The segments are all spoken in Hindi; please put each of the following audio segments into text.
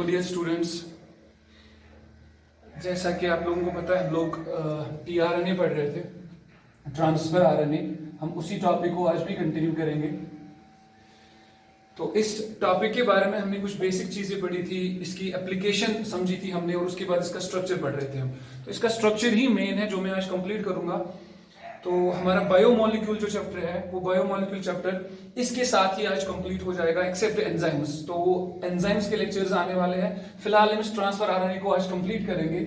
डियर स्टूडेंट्स, जैसा कि आप लोगों को पता है हम लोग टीआरएनए पढ़ रहे थे, ट्रांसफर आरएनए। हम उसी टॉपिक को आज भी कंटिन्यू करेंगे। तो इस टॉपिक के बारे में हमने कुछ बेसिक चीजें पढ़ी थी, इसकी एप्लीकेशन समझी थी हमने, और उसके बाद इसका स्ट्रक्चर पढ़ रहे थे हम। तो इसका स्ट्रक्चर ही मेन है जो मैं आज कंप्लीट करूंगा। तो हमारा बायोमोलिक्यूल जो चैप्टर है वो बायोमोलिक्यूल चैप्टर इसके साथ ही आज कंप्लीट हो जाएगा, एक्सेप्ट एंजाइम्स। तो एंजाइम्स के लेक्चर्स आने वाले हैं। फिलहाल हम इस ट्रांसफर आरएनए को आज कंप्लीट करेंगे,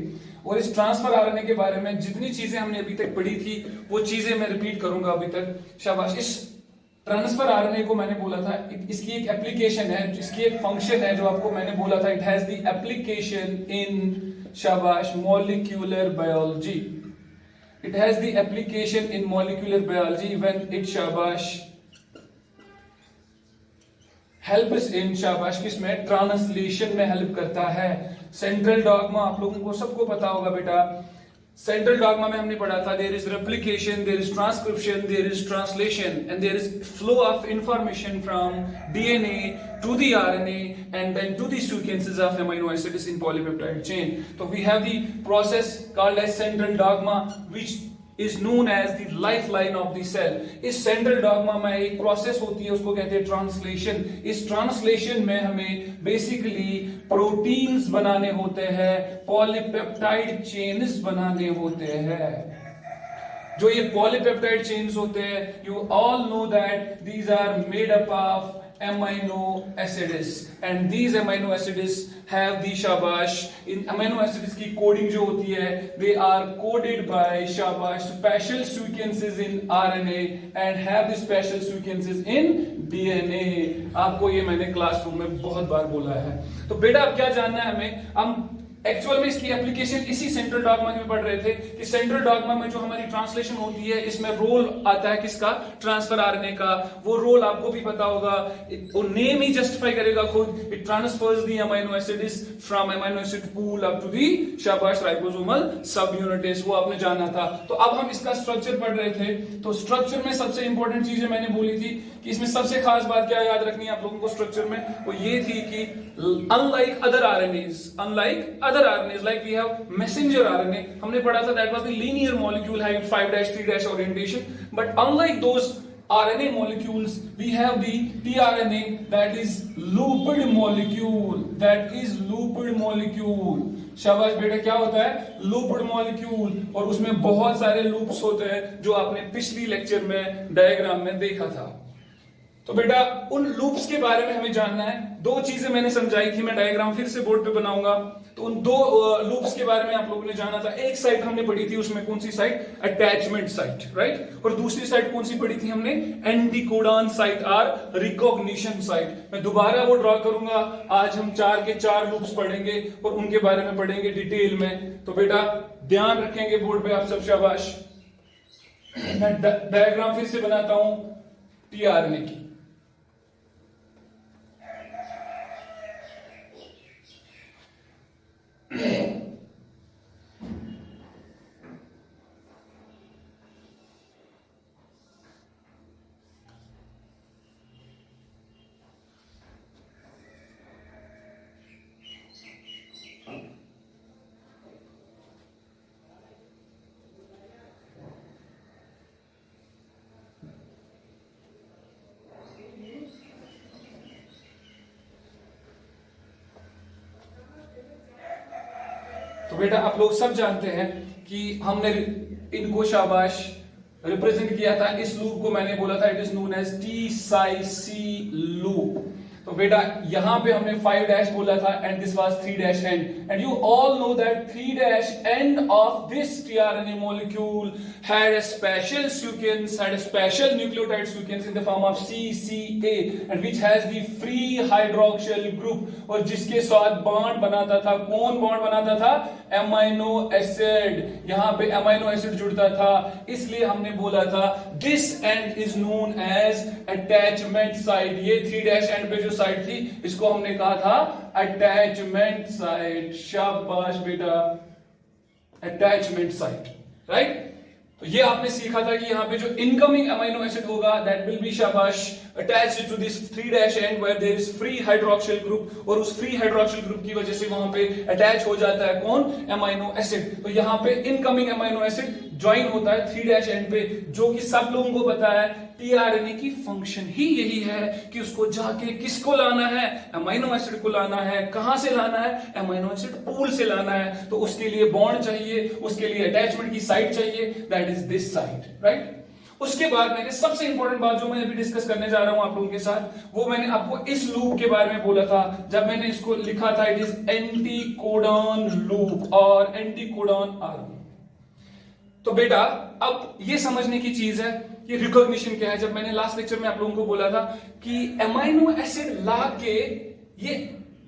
और इस ट्रांसफर आरएनए के बारे में जितनी चीजें हमने अभी तक पढ़ी थी वो चीजें मैं रिपीट करूंगा अभी तक। शाबाश। इस ट्रांसफर आरएनए को मैंने बोला था इसकी एक एप्लीकेशन है, इसकी एक फंक्शन है जो आपको मैंने बोला था, it has the application in शाबाश molecular biology. It has the application in molecular biology when it शाबाश helps in शाबाश किसमें, ट्रांसलेशन में हेल्प करता है। सेंट्रल डॉगमा आप लोगों को सबको पता होगा बेटा। सेंट्रल डॉगमा में हमने पढ़ा था there is replication, there is transcription, there is translation and there is flow of information from DNA to the RNA and then to the sequences of amino acids in polypeptide chain. So we have the process called as central dogma, which is known as the lifeline of the cell. इस central dogma में एक process होती है, उसको कहते हैं translation. इस translation में हमें basically proteins बनाने होते हैं, polypeptide chains बनाने होते हैं। जो ये polypeptide chains होते हैं, you all know that these are made up of amino acids and these amino acids have the shabash in amino acids की coding जो होती है they are coded by shabash special sequences in RNA and have the special sequences in DNA। आपको ये मैंने क्लासरूम में बहुत बार बोला है। तो बेटा अब क्या जानना है हमें, हम एक्चुअल में इसकी एप्लीकेशन इसी सेंट्रल डॉगमा में पढ़ रहे थे कि सेंट्रल डॉगमा में जो हमारी ट्रांसलेशन होती है इसमें रोल आता है किसका, ट्रांसफर आरएनए का। वो रोल आपको भी पता होगा, वो नेम ही जस्टिफाई करेगा खुद। It transfers the amino acids from amino acid pool up to the शाबाश राइबोसोमल सब यूनिट्स, वो आपने जाना था। तो अब हम इसका स्ट्रक्चर पढ़ रहे थे। तो स्ट्रक्चर में सबसे इंपॉर्टेंट चीजें मैंने बोली थी कि इसमें सबसे खास बात क्या याद रखनी है आप लोगों को स्ट्रक्चर में, वो ये थी कि unlike other RNAs like we have messenger RNA, हमने पढ़ा था that was the linear molecule having 5'3' orientation, but unlike those RNA molecules we have the tRNA that is looped molecule। शाबाश बेटा, क्या होता है लूप्ड मॉलिक्यूल, और उसमें बहुत सारे लूप्स होते हैं जो आपने पिछली लेक्चर में डायग्राम में देखा था। तो बेटा उन लूप्स के बारे में हमें जानना है। दो चीजें मैंने समझाई थी, मैं डायग्राम फिर से बोर्ड पे बनाऊंगा। तो उन दो लूप्स के बारे में आप लोगों ने जाना था। एक साइड हमने पढ़ी थी, उसमें कौन सी साइड, अटैचमेंट साइट, राइट। और दूसरी साइड कौन सी पढ़ी थी हमने, एंटीकोडॉन साइट और रिकॉग्निशन साइट। मैं दोबारा वो ड्रॉ करूंगा। आज हम 4 के 4 लूप्स पढ़ेंगे और उनके बारे में पढ़ेंगे डिटेल में। तो बेटा ध्यान रखेंगे बोर्ड पे आप सब, शाबाश। मैं डायग्राम फिर से बनाता हूं टीआरएनए की। तो बेटा आप लोग सब जानते हैं कि हमने इनको शाबाश रिप्रेजेंट किया था। इस लूप को मैंने बोला था it is known as T psi C loop. तो बेटा यहां पे हमने 5' बोला था and this was 3' end, and you all know that 3' end of this tRNA molecule had a special sequence, had a special nucleotide sequence in the form of CCA and which has the free hydroxyl group, और जिसके साथ बॉन्ड बनाता था, कौन बॉन्ड बनाता था, अमीनो एसिड। यहां पे अमीनो एसिड जुड़ता था, इसलिए हमने बोला था this end is known as attachment site. ये 3' एंड पे जो साइट थी इसको हमने कहा था अटैचमेंट साइट। शाबाश बेटा, अटैचमेंट साइट, राइट। तो ये आपने सीखा था कि यहाँ पे जो इनकमिंग अमीनो एसिड होगा दैट विल बी शाबाश attached to this 3' end where there is free hydroxyl group, और उस फ्री हाइड्रोक्सिल ग्रुप की वजह से वहां पे अटैच हो जाता है कौन, अमीनो एसिड। तो यहाँ पे इनकमिंग अमीनो एसिड ज्वाइन होता है 3' एंड पे, जो कि सब लोगों को पता है टीआरएनए की फंक्शन ही यही है कि उसको जाके किसको लाना है, अमीनो एसिड को लाना है। कहां से लाना है, अमीनो एसिड पूल से लाना है। तो उसके लिए बॉन्ड चाहिए, उसके लिए अटैचमेंट की साइट चाहिए, that is this site, right. उसके बाद मैंने सबसे इंपॉर्टेंट बात जो मैं अभी डिस्कस करने जा रहा हूं आप लोगों के साथ, वो मैंने आपको इस लूप के बारे में बोला था जब मैंने इसको लिखा था, इट इज एंटीकोडॉन लूप और एंटीकोडॉन आर्म। तो बेटा अब ये समझने की चीज है कि रिकॉग्निशन क्या है। जब मैंने लास्ट लेक्चर में आप लोगों को बोला था कि अमीनो एसिड ला के ये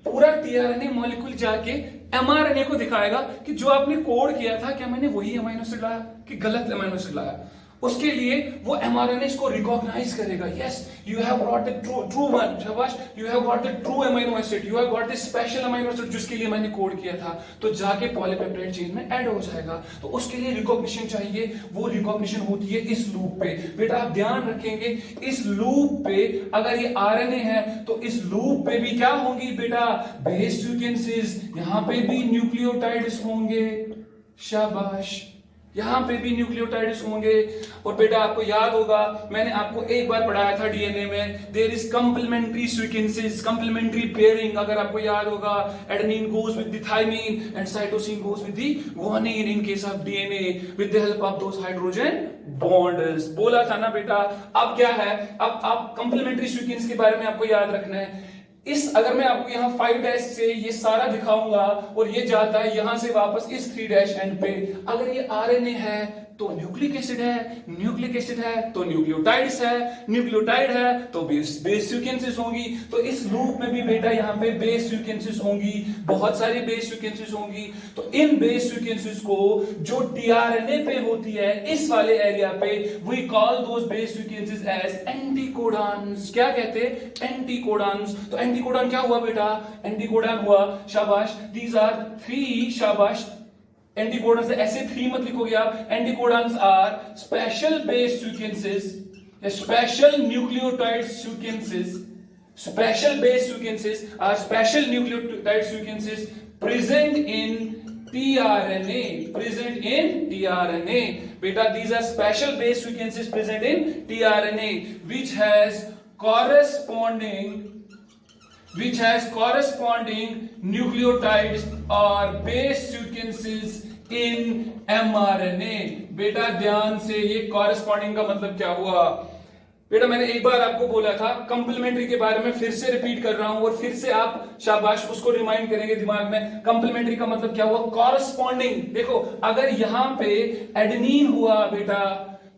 पूरा टीआरएनए मॉलिक्यूल जाके एमआरएनए को दिखाएगा कि जो आपने कोड किया था क्या मैंने वही अमीनो एसिड लाया कि गलत अमीनो एसिड लाया। उसके लिए वो एमआरएनए इसको रिकॉग्नाइज करेगा, yes you have got the true one, शाबाश you have got the true amino acid, you have got the special amino acid जिसके लिए मैंने कोड किया था। तो जाके पॉलीपेप्टाइड चेन में ऐड हो जाएगा। तो उसके लिए रिकॉग्निशन चाहिए, वो रिकॉग्निशन होती है इस लूप पे। बेटा आप ध्यान रखेंगे इस लूप पे अगर ये आरएनए है तो इस लूप पे भी क्या होंगी बेटा, बेस सीक्वेंसेस, यहां पे भी न्यूक्लियोटाइड्स होंगे, शाबाश यहां पे भी न्यूक्लियोटाइड्स होंगे। और बेटा आपको याद होगा मैंने आपको एक बार पढ़ाया था डीएनए में there is complementary sequences, complementary pairing. अगर आपको याद होगा adenine goes with the thymine and cytosine goes with the guanine in case of DNA with the help of those hydrogen bonds. बोला था ना बेटा। अब क्या है, अब आप कंप्लीमेंट्री सीक्वेंस के बारे में आपको याद रखना है। इस अगर मैं आपको यहाँ 5' से ये सारा दिखाऊंगा और ये जाता है यहां से वापस इस 3' एंड पे, अगर ये आरएनए है तो न्यूक्लिक एसिड है, न्यूक्लिक एसिड है तो न्यूक्लियोटाइड्स है, न्यूक्लियोटाइड है तो बेस सीक्वेंसेस होंगी। तो इस लूप में भी बेटा यहाँ पे बेस सीक्वेंसेस होंगी, बहुत सारी बेस सीक्वेंसेस होंगी। तो इन बेस सीक्वेंसेस को जो टीआरएनए पे होती है इस वाले एरिया पे we call those base sequences as anticodons. क्या कहते हैं, एंटीकोडॉन्स। तो एंटीकोडॉन क्या हुआ बेटा, एंटीकोडॉन हुआ शाबाश दीज आर 3 शाबाश एंटीकोडॉन्स से ऐसे 3 मत लिखोगे आप। Anticodons are special base sequences, special nucleotide sequences, special base sequences are special nucleotide sequences present in tRNA, present in tRNA. Beta, these are special base sequences present in tRNA which has corresponding nucleotides or base sequences in mRNA. बेटा ध्यान से, ये corresponding का मतलब क्या हुआ बेटा, मैंने एक बार आपको बोला था कंप्लीमेंट्री के बारे में, फिर से रिपीट कर रहा हूं और फिर से आप शाबाश उसको रिमाइंड करेंगे दिमाग में। कंप्लीमेंट्री का मतलब क्या हुआ, कॉरस्पॉन्डिंग। देखो अगर यहां पे एडेनिन हुआ बेटा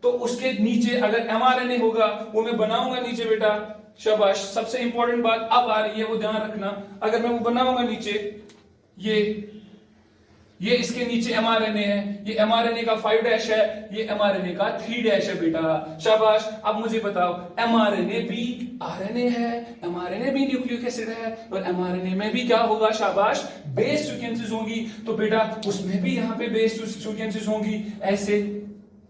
तो उसके नीचे अगर एमआरएनए होगा वो मैं बनाऊंगा नीचे बेटा, शाबाश। सबसे इंपॉर्टेंट बात अब आ रही है, वो ध्यान रखना। अगर मैं वो बनाऊंगा नीचे ये इसके नीचे एमआरएनए है, ये एमआरएनए का 5' है, ये एमआरएनए का 3' है बेटा, शाबाश। अब मुझे बताओ एमआरएनए भी आरएनए है, एमआरएनए भी न्यूक्लिक एसिड है और एमआरएनए में भी क्या होगा शाबाश, बेस सीक्वेंसेस होंगी। तो बेटा उसमें भी यहाँ पे बेस सीक्वेंसेस होंगी ऐसे,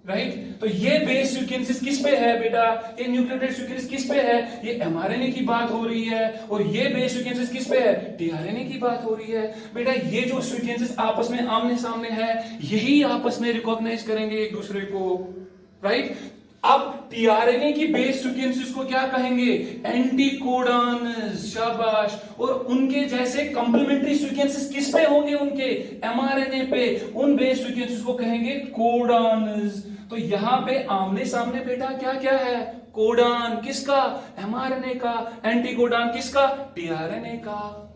राइट। तो ये बेस सीक्वेंसेस किस पे है बेटा, ये न्यूक्लियोटाइड सीक्वेंस किस पे है, ये एमआरएनए की बात हो रही है। और ये बेस सीक्वेंसेस किस पे है, टीआरएनए की बात हो रही है। बेटा ये जो सीक्वेंसेस आपस में आमने सामने है यही आपस में रिकॉग्नाइज करेंगे एक दूसरे को, राइट। अब टीआरएनए की बेस सीक्वेंसेस को क्या कहेंगे, एंटीकोडॉन्स, शाबाश। और उनके जैसे कंप्लीमेंट्री सीक्वेंसेस किस पे होंगे, उनके एमआरएनए पे, उन बेस सीक्वेंसेस को कहेंगे कोडॉन्स। तो यहां पे आमने सामने बेटा क्या क्या है, कोडॉन किसका, एमआरएनए का, एंटीकोडॉन किसका, टीआरएनए का।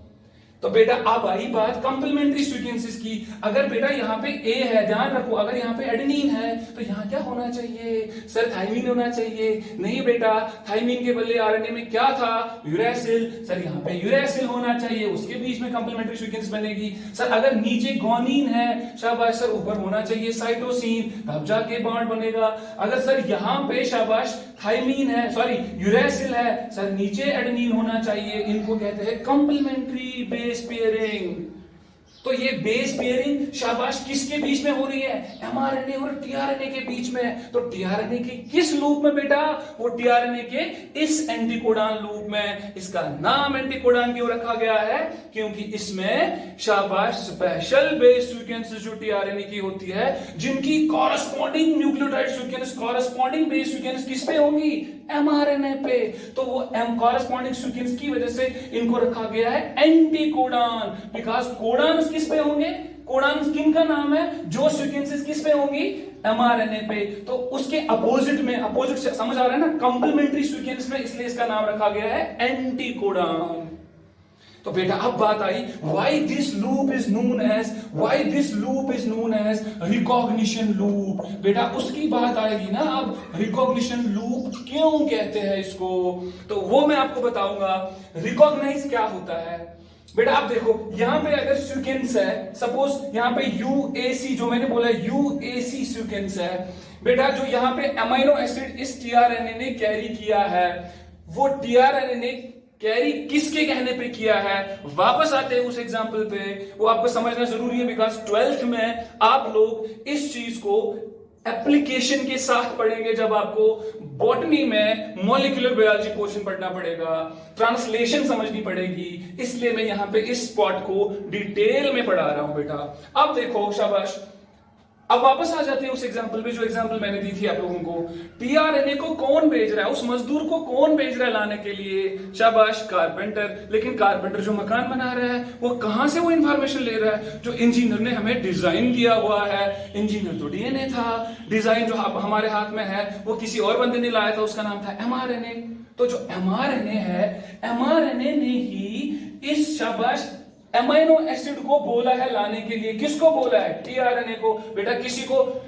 तो बेटा अब आई बात कंप्लीमेंट्री सीक्वेंसेस की। अगर बेटा यहाँ पे ए है, ध्यान रखो, अगर यहाँ पे एडेनिन है तो यहाँ क्या होना चाहिए, सर थाइमिन होना चाहिए। नहीं बेटा, थाइमिन के बदले आरएनए में क्या था, यूरैसिल, सर यहाँ पे यूरैसिल होना चाहिए, उसके बीच में कंप्लीमेंट्री सीक्वेंस बनेगी। सर अगर नीचे गुआनिन है, शाबाश सर ऊपर होना चाहिए साइटोसिन, तब जाके बॉन्ड बनेगा। अगर सर यहाँ पे शाबाश थाइमिन है, सॉरी यूरैसिल है, सर नीचे एडेनिन होना चाहिए। इनको कहते हैं कंप्लीमेंट्री बेस पेयरिंग, तो ये बेस पेयरिंग शाबाश किसके बीच में हो रही है? एमआरएनए और टीआरएनए के बीच में। तो टीआरएनए के किस लूप में बेटा? वो टीआरएनए के इस एंटीकोडॉन लूप में। इसका नाम एंटीकोडॉन क्यों रखा गया है? क्योंकि इसमें शाबाश स्पेशल बेस सीक्वेंसेस जो टीआरएनए की होती है, जिनकी corresponding nucleotide sequence, corresponding base sequence किस पे होंगी? एमआरएनए पे। तो वो कॉरस्पॉन्डिंग सीक्वेंस की वजह से इनको रखा गया है एंटीकोडॉन, बिकॉज कोडॉन किस पे होंगे? कोडॉन किन का नाम है? जो सीक्वेंसेस किस पे होंगी? एमआरएनए पे। तो उसके अपोजिट में, अपोजिट समझ आ रहा है ना, कंप्लीमेंट्री सीक्वेंस में, इसलिए इसका नाम रखा गया है एंटीकोडॉन। तो बेटा अब बात आई why this loop is known as recognition loop. बेटा उसकी बात आएगी ना अब, रिकॉग्निशन लूप क्यों कहते हैं इसको, तो वो मैं आपको बताऊंगा। रिकॉग्नाइज क्या होता है बेटा? आप देखो यहां पे अगर सीक्वेंस है, सपोज यहां पे यूएसी, जो मैंने बोला यूएसी सीक्वेंस है बेटा, जो यहां पे अमीनो एसिड इस टीआरएनए ने कैरी किया है, वो टीआरएनए ने कैरी किसके कहने पे किया है? वापस आते हैं उस एग्जाम्पल पे, वो आपको समझना जरूरी है, बिकॉज 12th में आप लोग इस चीज को एप्लीकेशन के साथ पढ़ेंगे। जब आपको बॉटनी में मॉलिक्यूलर बायोलॉजी पोर्शन पढ़ना पड़ेगा, ट्रांसलेशन समझनी पड़ेगी, इसलिए मैं यहां पे इस पार्ट को डिटेल में पढ़ा रहा हूं बेटा। अब देखो शाबाश, अब वापस आ जाते हैं उस एग्जाम्पल पे, जो एग्जाम्पल मैंने दी थी आप लोगों को। टीआरएनए को कौन भेज रहा है? उस मजदूर को कौन भेज रहा है लाने के लिए? शाबाश, कारपेंटर। लेकिन कारपेंटर जो मकान बना रहा है, वो कहां से वो इंफॉर्मेशन ले रहा है? जो इंजीनियर ने हमें डिजाइन किया हुआ है। इंजीनियर तो डीएनए था, डिजाइन जो हमारे हाथ में है वो किसी और बंदे ने लाया था, उसका नाम था एमआरएनए। तो जो एमआरएनए है, एमआरएनए ने ही इस शाबाश एमाइनो एसिड को बोला है लाने के लिए। किसको बोला है? टीआरएनए को। बेटा किसी को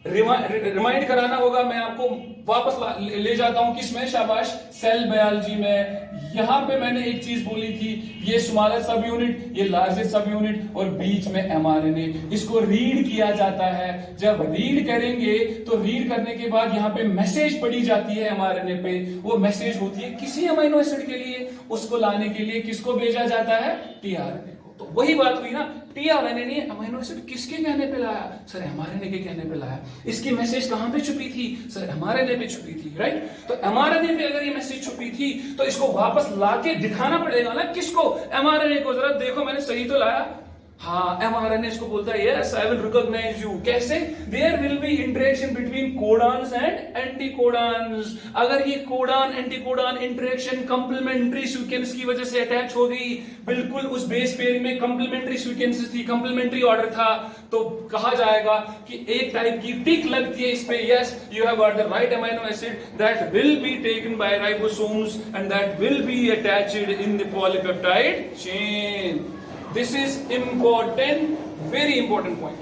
रिमाइंड कराना होगा, मैं आपको वापस ले जाता हूं किसमें? शाबाश, सेल बायोलॉजी में। यहां पे मैंने एक चीज बोली थी, ये स्मॉलर सब यूनिट, ये लार्जेस्ट सब यूनिट, और बीच में एमआरएनए। इसको रीड किया जाता है। जब रीड करेंगे तो रीड करने के बाद यहाँ पे मैसेज पड़ी जाती है एमआरएनए पे। वो मैसेज होती है किसी अमीनो एसिड के लिए, उसको लाने के लिए किसको भेजा जाता है? टीआरएनए को। तो वही बात हुई ना, टीआरएनए ने अमीनो एसिड किसके कहने पे लाया? सर एमआरएनए के कहने पे लाया। इसकी मैसेज कहां पे छुपी थी? सर एमआरएनए पे छुपी थी, राइट? तो एमआरएनए पे अगर ये मैसेज छुपी थी तो इसको वापस लाके दिखाना पड़ेगा ना किसको? एमआरएनए को। जरा देखो मैंने सही तो लाया। हाँ, एमआरएनए इसको बोलता है yes I will recognize you. कैसे? There will be interaction between codons and anticodons. अगर ये codon anticodon interaction complementary sequence की वजह से अटैच हो गई, बिल्कुल उस बेस पेयरिंग में कंप्लीमेंट्री सीक्वेंसेस थी, कंप्लीमेंट्री ऑर्डर था, तो कहा जाएगा कि एक टाइप की टिक लगती है इस पे, yes you have got the right amino acid that will be taken by ribosomes and that will be attached in the polypeptide chain. This is important, very important point.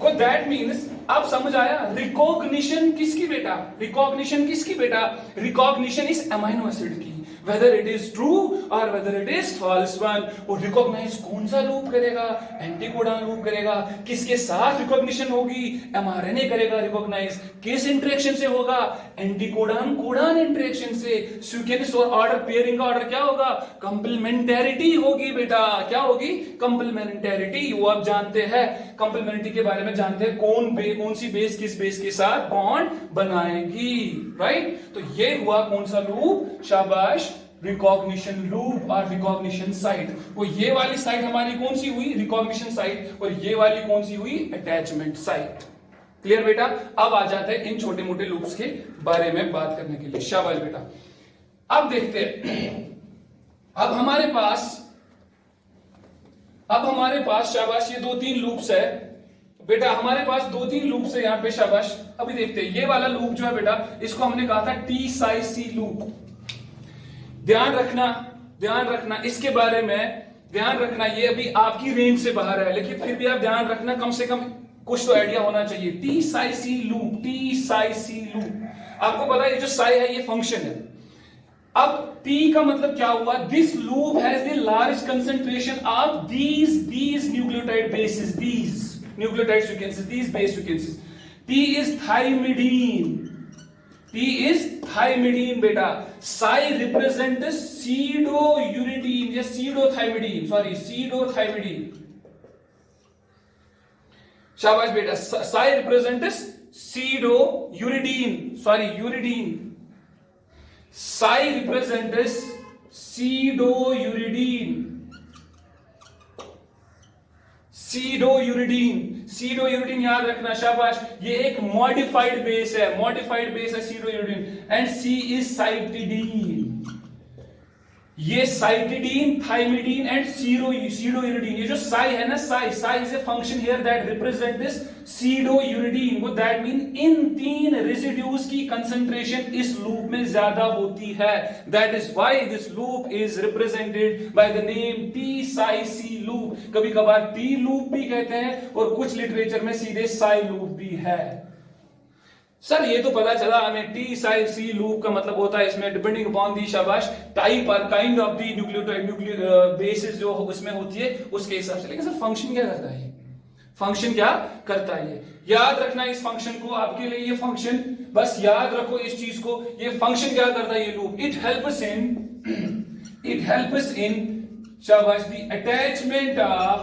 So that means अब समझ आया रिकॉग्निशन किसकी बेटा? रिकॉग्निशन किसकी बेटा? रिकॉग्निशन इस अमीनो एसिड की, whether it is true or whether it is false one। वो रिकॉग्नाइज कौन सा लूप करेगा? एंटीकोडॉन लूप करेगा। किसके साथ रिकॉग्निशन होगी? एमआरएनए करेगा रिकॉग्नाइज। किस इंटरेक्शन से होगा? एंटीकोडॉन कोडॉन इंटरेक्शन से। सीक्वेंस और ऑर्डर पेयरिंग का ऑर्डर क्या होगा? कंप्लीमेंटेरिटी होगी बेटा। क्या होगी? कंप्लीमेंटेरिटी। वो आप जानते हैं, कंप्लीमेंटेरिटी के बारे में जानते हैं, कौन सी बेस किस बेस के साथ बॉन्ड बनाएगी, राइट? तो ये हुआ कौन सा लूप? शाबाश, रिकॉग्निशन लूप और रिकॉग्निशन साइट। वो ये वाली साइट हमारी कौन सी हुई? Recognition site. और ये वाली कौन सी हुई? Attachment site. क्लियर बेटा? अब आ जाते हैं इन छोटे मोटे लूप्स के बारे में बात करने के लिए। शाबाश बेटा। अब देखते हैं, अब हमारे पास शाबाश ये 2-3 लूप्स है बेटा। हमारे पास 2-3 लूप्स है यहाँ पे। शाबाश, अभी देखते हैं ये वाला लूप जो है बेटा, इसको हमने कहा था टी साई सी लूप। ध्यान रखना इसके बारे में, ध्यान रखना। ये अभी आपकी रेंज से बाहर है, लेकिन फिर भी आप ध्यान रखना, कम से कम कुछ तो आइडिया होना चाहिए। T psi C loop, T psi C loop. आपको पता है ये जो साई है ये फंक्शन है। अब T का मतलब क्या हुआ? This loop has the large concentration of these nucleotide bases, these nucleotide sequences, these base sequences. T is thymidine. T is thymidine बेटा। Psi represents pseudo-uridine या pseudo-thymidine, sorry, pseudo-thymidine. शाबाश बेटा, psi represents pseudouridine, sorry uridine, psi represents pseudouridine, pseudouridine याद रखना, शाबाश। ये एक मॉडिफाइड बेस है pseudouridine, and C is cytidine. ये cytidine, thymidine and pseudouridine, ये जो साई है ना, psi is a function here that represent this pseudouridine. वो दैट मीन इन तीन रेसिड्यूज की कंसंट्रेशन इस लूप में ज्यादा होती है, that is why this loop is represented by the name T psi C loop. कभी कभार टी लूप भी कहते हैं और कुछ लिटरेचर में सीधे साई लूप भी है। सर ये तो पता चला हमें, टी साई सी लूप का मतलब होता है इसमें डिपेंडिंग अपॉन दी, शाबाश, टाइप और kind of the nucleotide basis जो उसमें होती है उसके हिसाब से। लेकिन सर फंक्शन क्या करता है, फंक्शन क्या करता है, याद रखना इस फंक्शन को, आपके लिए ये फंक्शन बस याद रखो इस चीज को। ये फंक्शन क्या करता है, ये लूप, इट हेल्प्स इन शाबाश दी अटैचमेंट ऑफ,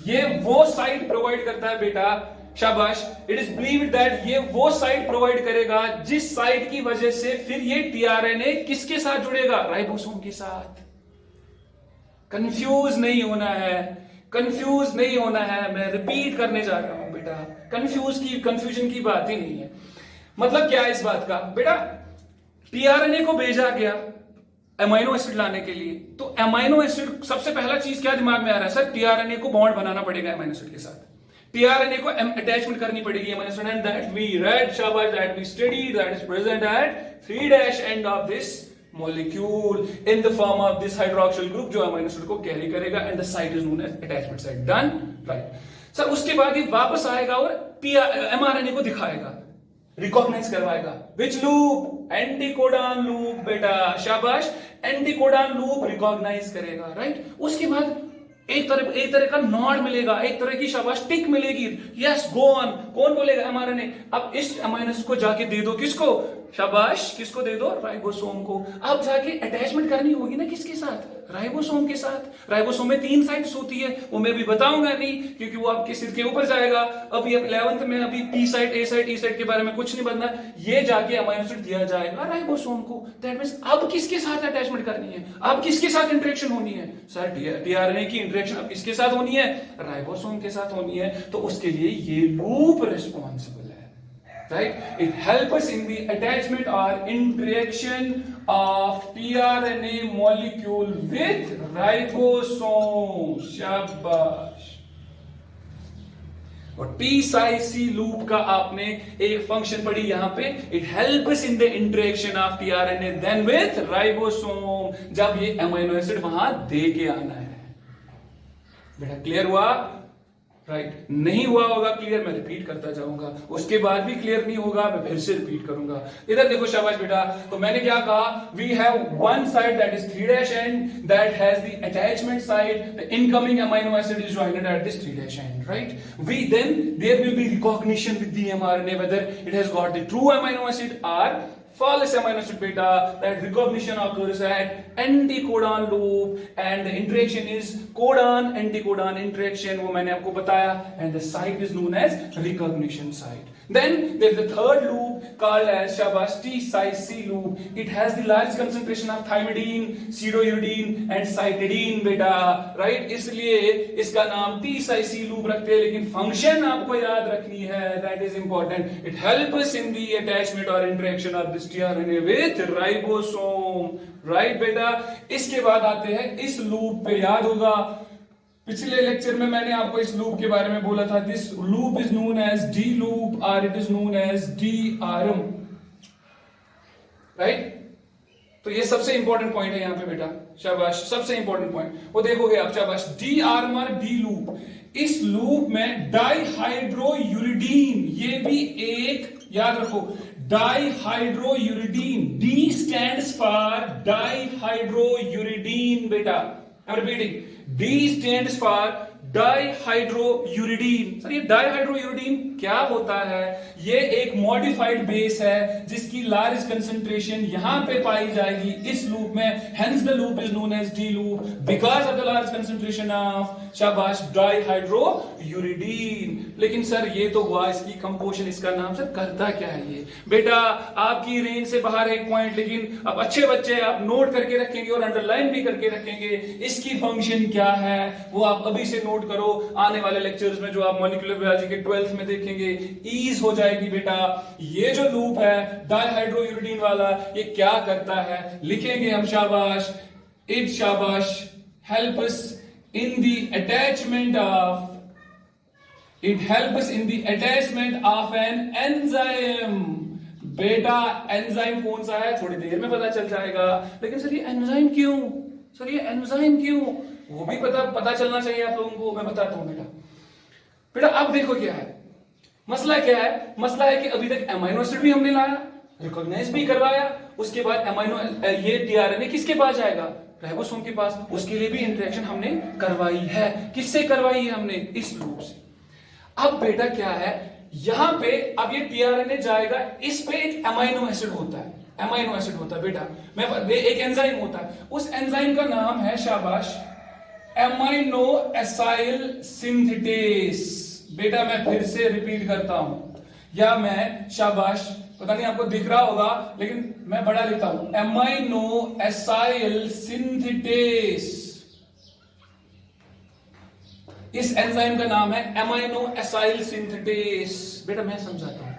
ये वो साइट प्रोवाइड करता है बेटा, शाबाश। इट इज बिलीव्ड दैट ये वो साइट प्रोवाइड करेगा जिस साइट की वजह से फिर ये टीआरएनए किसके साथ जुड़ेगा, राइबोसोम के साथ। कंफ्यूज नहीं होना है, मैं रिपीट करने जा रहा हूं बेटा, कंफ्यूजन की बात ही नहीं है। मतलब क्या है इस बात का बेटा, टीआरएनए को भेजा गया एमाइनो एसिड लाने के लिए, तो एमाइनो एसिड सबसे पहला चीज क्या दिमाग में आ रहा है सर, टीआरएनए को बॉन्ड बनाना पड़ेगा एमाइनो एसिड के साथ, टीआरएनए को अटैचमेंट करनी पड़ेगी amino acid, and that we read, शाबाश, that we studied, that is present at 3' end of this molecule in the form of this hydroxyl group जो अमीनो एसिड को कैरी करेगा, and the site is known as attachment site. Done, right? Sir उसके बाद ये वापस आएगा और mRNA को दिखाएगा, रिकॉग्नाइज करवाएगा। विच लूप, एंटीकोडॉन लूप बेटा, शाबाश, एंटीकोडॉन लूप रिकॉग्नाइज करेगा, राइट। उसके बाद एक तरह का नॉड मिलेगा, एक तरह की शाबाश टिक मिलेगी, यस गो ऑन, कौन बोलेगा, एमआरएनए। अब इस अमीनो एसिड को जाके दे दो, किसको, शाबाश, किसको दे दो, राइबोसोम को। अब जाके अटैचमेंट करनी होगी ना किसके साथ, राइबोसोम के साथ। राइबोसोम में 3 साइट्स होती है, वो मैं भी बताऊंगा नहीं क्योंकि वो आपके सिर के ऊपर जाएगा। अभी 11th में अभी पी साइट, ए साइट, ई साइट के बारे में कुछ नहीं बनना, ये जाके अमीनो एसिड दिया जाएगा राइबोसोम को। दैट मींस अब किसके साथ अटैचमेंट करनी है, अब किसके साथ इंटरेक्शन होनी है, सर टीआरएनए की इंटरेक्शन अब किसके साथ होनी है, राइबोसोम के साथ होनी है। तो उसके लिए ये लूप रिस्पॉन्सिबल है, right? It helps us in the attachment or interaction of tRNA molecule with ribosome. शाबाश। और T-Cy-C लूप का आपने एक फंक्शन पढ़ी यहां पे, it helps in the interaction of tRNA then with ribosome, जब ये अमीनो एसिड वहां दे के आना है। बेटा क्लियर हुआ, राइट नहीं हुआ होगा क्लियर, मैं रिपीट करता जाऊंगा, उसके बाद भी क्लियर नहीं होगा मैं फिर से रिपीट करूंगा। इधर देखो शाबाश बेटा, तो मैंने क्या कहा, we have one side that is 3' end that has the attachment side, the incoming amino acid is joined at this 3' end, right. We then there will be recognition with the mRNA whether it has got the true amino acid और false amino acid beta. That recognition occurs at anticodon loop and the interaction is codon anticodon interaction, वो मैंने आपको बताया, and the site is known as recognition site. Then there is the third loop called as shabash T-Cy-C loop. It has the large concentration of thymidine, pseudouridine and cytidine beta, right? इसलिए इसका नाम T-Cy-C loop रखते हैं, लेकिन function आपको याद रखनी है, that is important. It helps in the attachment or interaction of this tRNA with ribosome, right बेटा। इसके बाद आते हैं इस लूप पे, याद होगा पिछले लेक्चर में मैंने आपको इस लूप के बारे में बोला था, this loop is known as D loop और it is known as DRM, right. तो ये सबसे इंपॉर्टेंट पॉइंट है यहाँ पे बेटा, शाबाश, सबसे इंपॉर्टेंट पॉइंट वो देखोगे आप, शाबाश। DRM और डी लूप, इस लूप में डाइहाइड्रोयूरिडीन, ये भी एक याद रखो, डाइहाइड्रोयूरिडीन, D stands for डाइहाइड्रोयूरिडीन बेटा, I'm repeating, D stands for dihydrouridine. Sir ये डाईहाइड्रोयूरिडीन क्या होता है? ये एक मॉडिफाइड बेस है जिसकी लार्ज कंसंट्रेशन यहां पे पाई जाएगी इस लूप में, hence the loop is known as D loop because of the large concentration of, शाबाश, डाईहाइड्रोयूरिडीन। लेकिन सर ये तो हुआ इसकी कंपोजिशन, इसका नाम सर करता क्या है ये? बेटा आपकी रेंज से बाहर एक पॉइंट, लेकिन अब अच्छे बच्चे आप नोट करके रखेंगे और अंडरलाइन भी करके रखेंगे। इसकी फंक्शन क्या है वो आप अभी से नोट करो, आने वाले लेक्चर्स में जो आप मॉलिक्यूलर बायोलॉजी के 12th में देखेंगे ईज हो जाएगी बेटा। ये जो लूप है डाईहाइड्रोयूरिडीन वाला, ये क्या करता है लिखेंगे हम, शाबाश, इट शाबाश help us in the attachment of, it helps us in the attachment of an enzyme। बेटा एंजाइम कौन सा है थोड़ी देर में पता चल जाएगा, लेकिन सर ये एंजाइम क्यों, सर ये एंजाइम क्यों, वो भी पता चलना चाहिए आप लोगों को। मैं बताता हूं बेटा अब देखो क्या है मसला, क्या है मसला है कि अभी तक एमाइनो एसिड भी हमने लाया, रिकॉग्नाइज भी करवाया, उसके बाद एमाइनो ये टीआरएनए किसके पास जाएगा? राइबोसोम के पास। उसके लिए भी इंटरेक्शन हमने करवाई है। किससे करवाई है हमने? इस लूप से। अब बेटा क्या है यहां पे, अब ये टीआरएनए जाएगा, इस पे एक एमाइनो एसिड होता है, एमाइनो एसिड होता है बेटा, मैं एक एंजाइम होता है, उस एंजाइम का नाम है शाबाश एमाइनो एसाइल सिंथेटेस। बेटा मैं फिर से रिपीट करता हूं, या मैं शाबाश, पता नहीं आपको दिख रहा होगा लेकिन मैं बड़ा लिखता हूं, एमाइनो एसाइल सिंथेटेस। इस एंजाइम का नाम है एमाइनो एसाइल सिंथेटेस। बेटा मैं समझाता हूं,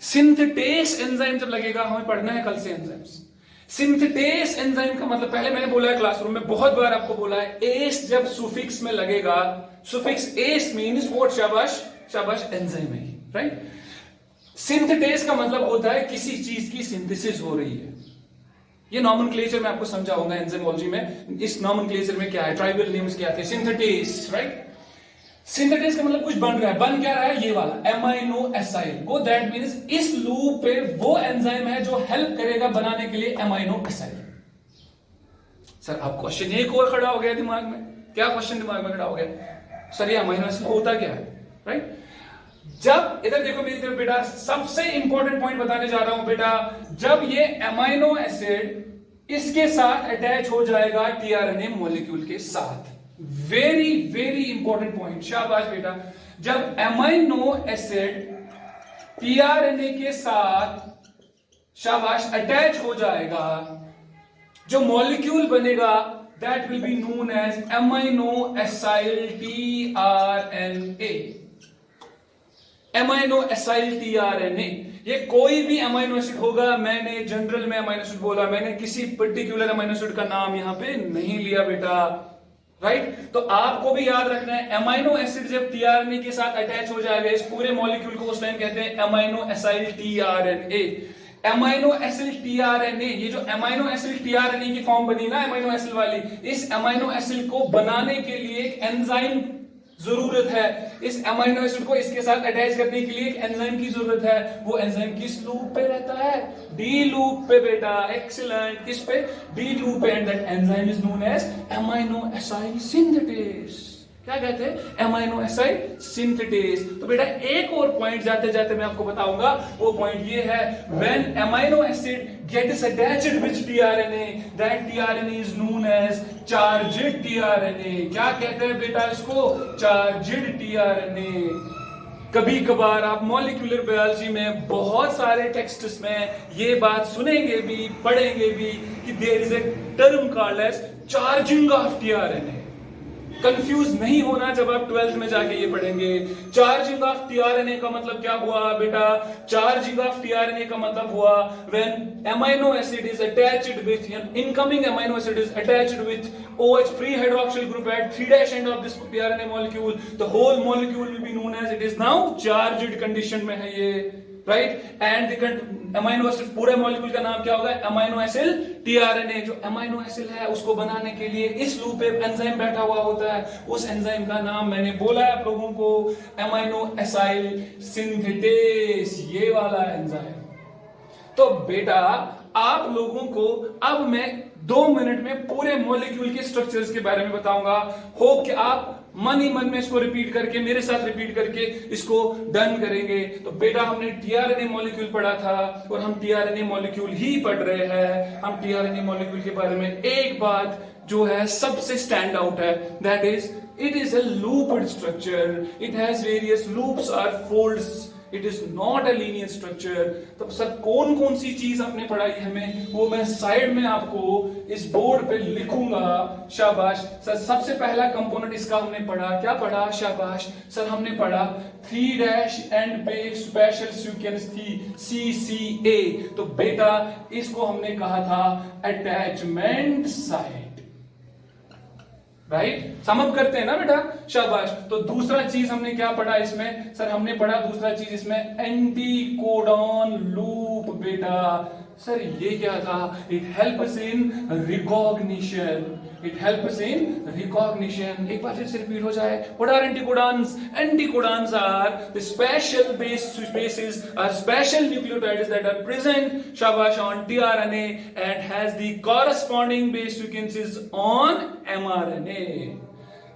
सिंथेटेस एंजाइम जब लगेगा, हमें पढ़ना है कल से एंजाइम्स। सिंथेटेस एंजाइम का मतलब, पहले मैंने बोला है क्लासरूम में, बहुत बार आपको बोला है, एस जब सुफिक्स में लगेगा, सुफिक्स एस मीन्स व्हाट? शाबाश शाबाश, एंजाइम है, राइट। सिंथेटेस का मतलब होता है किसी चीज की सिंथेसिस हो रही है। ये नॉमेनक्लेचर में आपको समझाऊंगा एंजाइमोलॉजी में, इस नॉमेनक्लेचर में क्या है, ट्राइबल नेम्स क्या थे, सिंथेटेस, राइट। सिंथेटेस का मतलब कुछ बन रहा है, बन क्या रहा है? ये वाला एमाइनो एसाइल, वो दैट मींस इस लूप पे वो एंजाइम है जो हेल्प करेगा बनाने के लिए एमाइनो एसाइल। सर अब क्वेश्चन एक और खड़ा हो गया दिमाग में, क्या क्वेश्चन दिमाग में खड़ा हो गया? सर ये एमाइनो एसिड होता क्या है, राइट। जब इधर देखो मेरी तरफ बेटा, सबसे इंपॉर्टेंट पॉइंट बताने जा रहा हूं बेटा, जब ये एमाइनो एसिड इसके साथ अटैच हो जाएगा टीआरएनए मॉलिक्यूल के साथ, वेरी वेरी इंपॉर्टेंट पॉइंट, शाबाश बेटा। जब एमाइनो एसिड टीआरएनए के साथ शाबाश अटैच हो जाएगा, जो मॉलिक्यूल बनेगा that will be known as amino acyl tRNA. Amino acyl tRNA, ये कोई भी एमाइनो एसिड होगा, मैंने जनरल में एमाइनो एसिड बोला, मैंने किसी पर्टिकुलर एमाइनो एसिड का नाम यहां पे नहीं लिया बेटा, राइट। तो आपको भी याद रखना है, एमाइनो एसिड जब टीआरएनए के साथ अटैच हो जाएगा इस पूरे मॉलिक्यूल को, उस टाइम कहते हैं amino acyl tRNA. Amino acid tRNA, ये जो एमाइनो एसिड टीआरएनए की फॉर्म बनी ना एमाइनो एसिड वाली, इस एमाइनो एसिड को बनाने के लिए एक एंजाइम जरूरत है। इस एमाइनो एसिड को इसके साथ अटैच करने के लिए एक एंजाइम की जरूरत है। वो एंजाइम किस लूप पे रहता है? डी लूप पे बेटा, एक्सीलेंट। किस पे? डी लूप पे, and that enzyme is known as amino acyl synthetase. क्या कहते हैं? Amino acyl synthetase. तो बेटा एक और पॉइंट जाते जाते मैं आपको बताऊंगा, वो पॉइंट ये है, when amino acid gets attached with tRNA, that tRNA is known as charged tRNA। क्या कहते हैं बेटा इसको? charged tRNA। कभी कभार आप मॉलिक्यूलर बायोलॉजी में बहुत सारे टेक्स्ट्स में ये बात सुनेंगे भी, पढ़ेंगे भी कि there is a term called as charging of tRNA. Confuse नहीं होना जब आप 12th में जाके ये पढ़ेंगे। चार्जिंग ऑफ टीआरएनए का मतलब क्या हुआ बेटा? चार्जिंग ऑफ टीआरएनए का मतलब हुआ when amino acid is attached with, incoming amino acid is attached with OH free hydroxyl group at 3' end of this tRNA molecule, the whole molecule will be known as, it is now charged condition में है ये, right? And the amino acid, पूरे molecule का नाम क्या होगा? amino acid tRNA। जो amino acid है उसको बनाने के लिए इस लूप पे एंजाइम बैठा हुआ होता है, उस एंजाइम का नाम मैंने बोला है आप लोगों को, amino acyl synthetase, ये वाला एंजाइम। तो बेटा आप लोगों को अब मैं 2 मिनट में पूरे मॉलिक्यूल के स्ट्रक्चर्स के बारे में बताऊंगा। होप कि आप मन ही मन में इसको रिपीट करके, मेरे साथ रिपीट करके इसको डन करेंगे। तो बेटा हमने टीआरएनए मॉलिक्यूल पढ़ा था और हम टीआरएनए मॉलिक्यूल ही पढ़ रहे हैं। हम टीआरएनए मॉलिक्यूल के बारे में एक बात जो है सबसे स्टैंड आउट है, that is it is a looped structure, it has various loops और folds, it is not a linear structure. तो सर कौन कौन सी चीज आपने पढ़ाई हमें, वो मैं साइड में आपको इस बोर्ड पे लिखूंगा। शाबाश सर। सबसे पहला कंपोनेंट इसका हमने पढ़ा, क्या पढ़ा? शाबाश सर, हमने पढ़ा 3' एंड बेस स्पेशल सीक्वेंस थी, CCA। तो बेटा इसको हमने कहा था अटैचमेंट साइट, राइट? समअप करते हैं ना बेटा? शाबाश। तो दूसरा चीज हमने क्या पढ़ा इसमें? सर हमने पढ़ा दूसरा चीज इसमें एंटीकोडॉन लूप। बेटा सर ये क्या था? It helps in recognition, it helps in recognition. एक बार फिर से रिपीट हो जाए, what are anticodons? Anticodons are the special base spaces और special nucleotides that are present, शाबाश, on tRNA and has the corresponding base sequences on mRNA.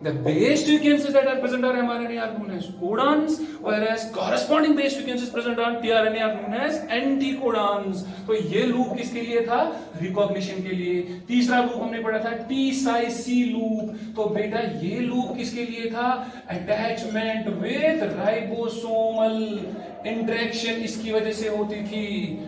The base sequences that are present on mRNA are known as codons, whereas corresponding base sequences present on tRNA are known as anticodons. तो ये लूप किसके लिए था? रिकॉग्निशन के लिए। तीसरा लूप हमने पढ़ा था T-C लूप। तो बेटा ये लूप किसके लिए था? अटैचमेंट विद राइबोसोमल इंटरेक्शन इसकी वजह से होती थी,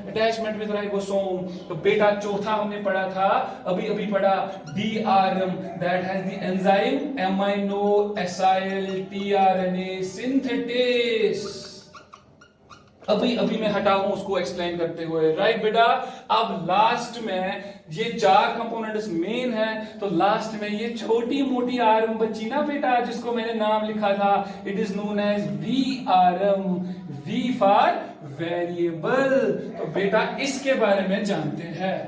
अटैचमेंट विद राइबोसोम। तो बेटा चौथा हमने पढ़ा था, अभी अभी पढ़ा, DRM, that has the enzyme amino acyl tRNA synthetase. अभी अभी मैं हटा हूं उसको एक्सप्लेन करते हुए, राइट बेटा? अब लास्ट में ये 4 कंपोनेंट्स मेन है, तो लास्ट में ये छोटी मोटी आरएम बची ना बेटा, जिसको मैंने नाम लिखा था, it is known as VRM, V for variable. तो बेटा इसके बारे में जानते हैं,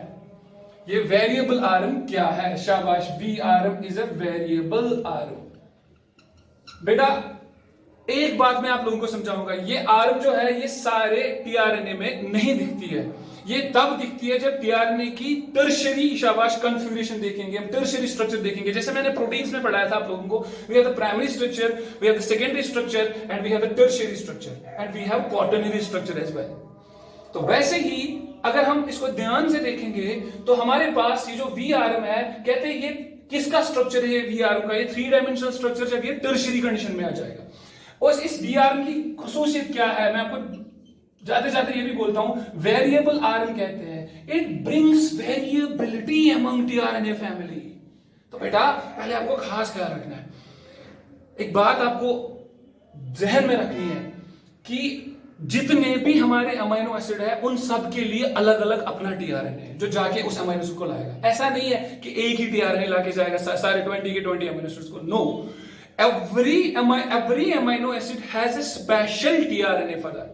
ये वेरिएबल आरएम क्या है? शाबाश, VRM is a variable RM. बेटा एक बात मैं आप लोगों को समझाऊंगा, ये आरएम जो है ये सारे टीआरएनए में नहीं दिखती है, ये तब दिखती है जब टीआरएनए की टर्शियरी, शाबाश, कॉन्फ़िगरेशन देखेंगे, हम टर्शियरी स्ट्रक्चर देखेंगे। जैसे मैंने प्रोटीन्स में पढ़ाया था आप लोगों को, we have the primary structure, we have the secondary structure and we have the tertiary structure and we have quaternary structure as well. तो वैसे ही अगर हम इसको ध्यान से देखेंगे तो हमारे पास ये जो VRM है, कहते हैं ये किसका स्ट्रक्चर है? VRM का ये 3 डायमेंशनल स्ट्रक्चर जब ये टर्शियरी कंडीशन में आ जाएगा। और इस VRM की खुसूसियत क्या है, मैं आपको जाते जाते ये भी बोलता हूं, वेरिएबल आरएम कहते हैं, it brings variability among tRNA family. तो बेटा पहले आपको खास ख्याल रखना है, एक बात आपको जहन में रखनी है कि जितने भी हमारे अमीनो एसिड है उन सब के लिए अलग अलग अपना tRNA है जो जाके उस अमीनो एसिड को लाएगा। ऐसा नहीं है कि एक ही tRNA लाके जाएगा सारे 20 के 20 अमीनो एसिड्स को, no, every amino acid has a special tRNA for that।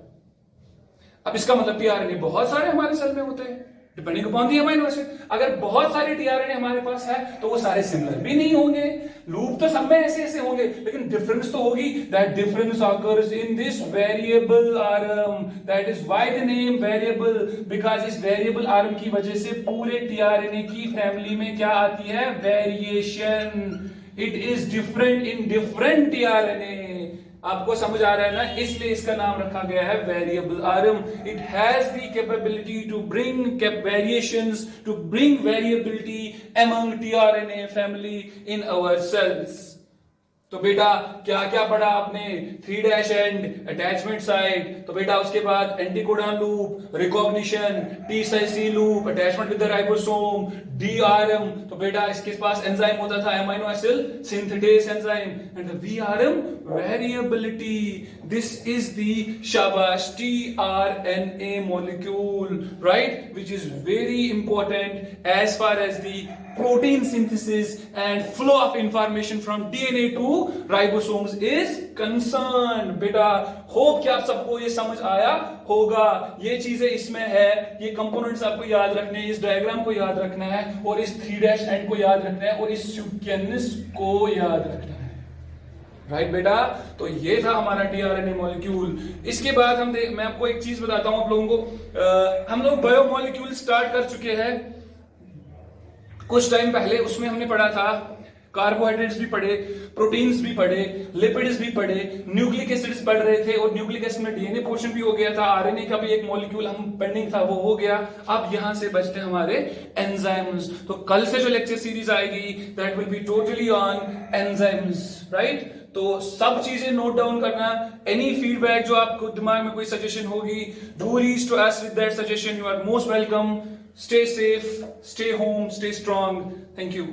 अब इसका मतलब tRNA बहुत सारे हमारे सेल में होते हैं, depending upon the amino acid. अगर बहुत सारे tRNA हमारे पास है तो वो सारे सिमिलर भी नहीं होंगे, लूप तो सब में ऐसे ऐसे होंगे, लेकिन डिफरेंस तो होगी। That difference occurs in this variable RM, that is why the name variable, because इस variable RM की वजह से पूरे tRNA की फैमिली में क्या आती है? Variation. It is different in different tRNA। आपको समझ आ रहा है ना? इसलिए इसका नाम रखा गया है variable RM. It has the capability to bring variations, to bring variability among tRNA family in our cells। तो बेटा क्या क्या पढ़ा आपने? 3' एंड अटैचमेंट साइट। तो बेटा उसके बाद anticodon loop, recognition, T-C loop, attachment with the ribosome, DRM। तो बेटा इसके पास एंजाइम होता था amino acid synthetase enzyme, and the VRM variability. This is the शाबाश tRNA molecule, right, which is very important as far as the protein synthesis and flow of information from DNA to ribosomes is concerned। बेटा होप कि आप सबको ये समझ आया होगा, ये चीजें इसमें है, ये कंपोनेंट्स आपको याद रखने हैं, इस डायग्राम को याद रखना है और इस 3' एंड को याद रखना है और इस सीक्वेंस को याद रखना है, राइट बेटा? तो ये था हमारा tRNA मॉलिक्यूल। इसके बाद मैं आपको एक चीज बताता हूं आप लोगों को, हम लोग बायोमॉलिक्यूल स्टार्ट कर चुके हैं कुछ टाइम पहले, उसमें हमने पढ़ा था कार्बोहाइड्रेट्स भी पढ़े, प्रोटीन्स भी पढ़े, लिपिड्स भी पढ़े, न्यूक्लिक एसिड्स पढ़ रहे थे और न्यूक्लिक एसिड में डीएनए पोर्शन भी हो गया था, आरएनए का भी एक मॉलिक्यूल हम पेंडिंग था वो हो गया। अब यहां से बचते हमारे एंजाइम्स। तो कल से जो लेक्चर सीरीज आएगी that will be totally on enzymes, right? तो सब चीजें नोट डाउन करना। एनी फीडबैक जो आपको दिमाग में कोई सजेशन होगी, do reach to us with that suggestion. You are most welcome. Stay safe, stay home, stay strong. Thank you.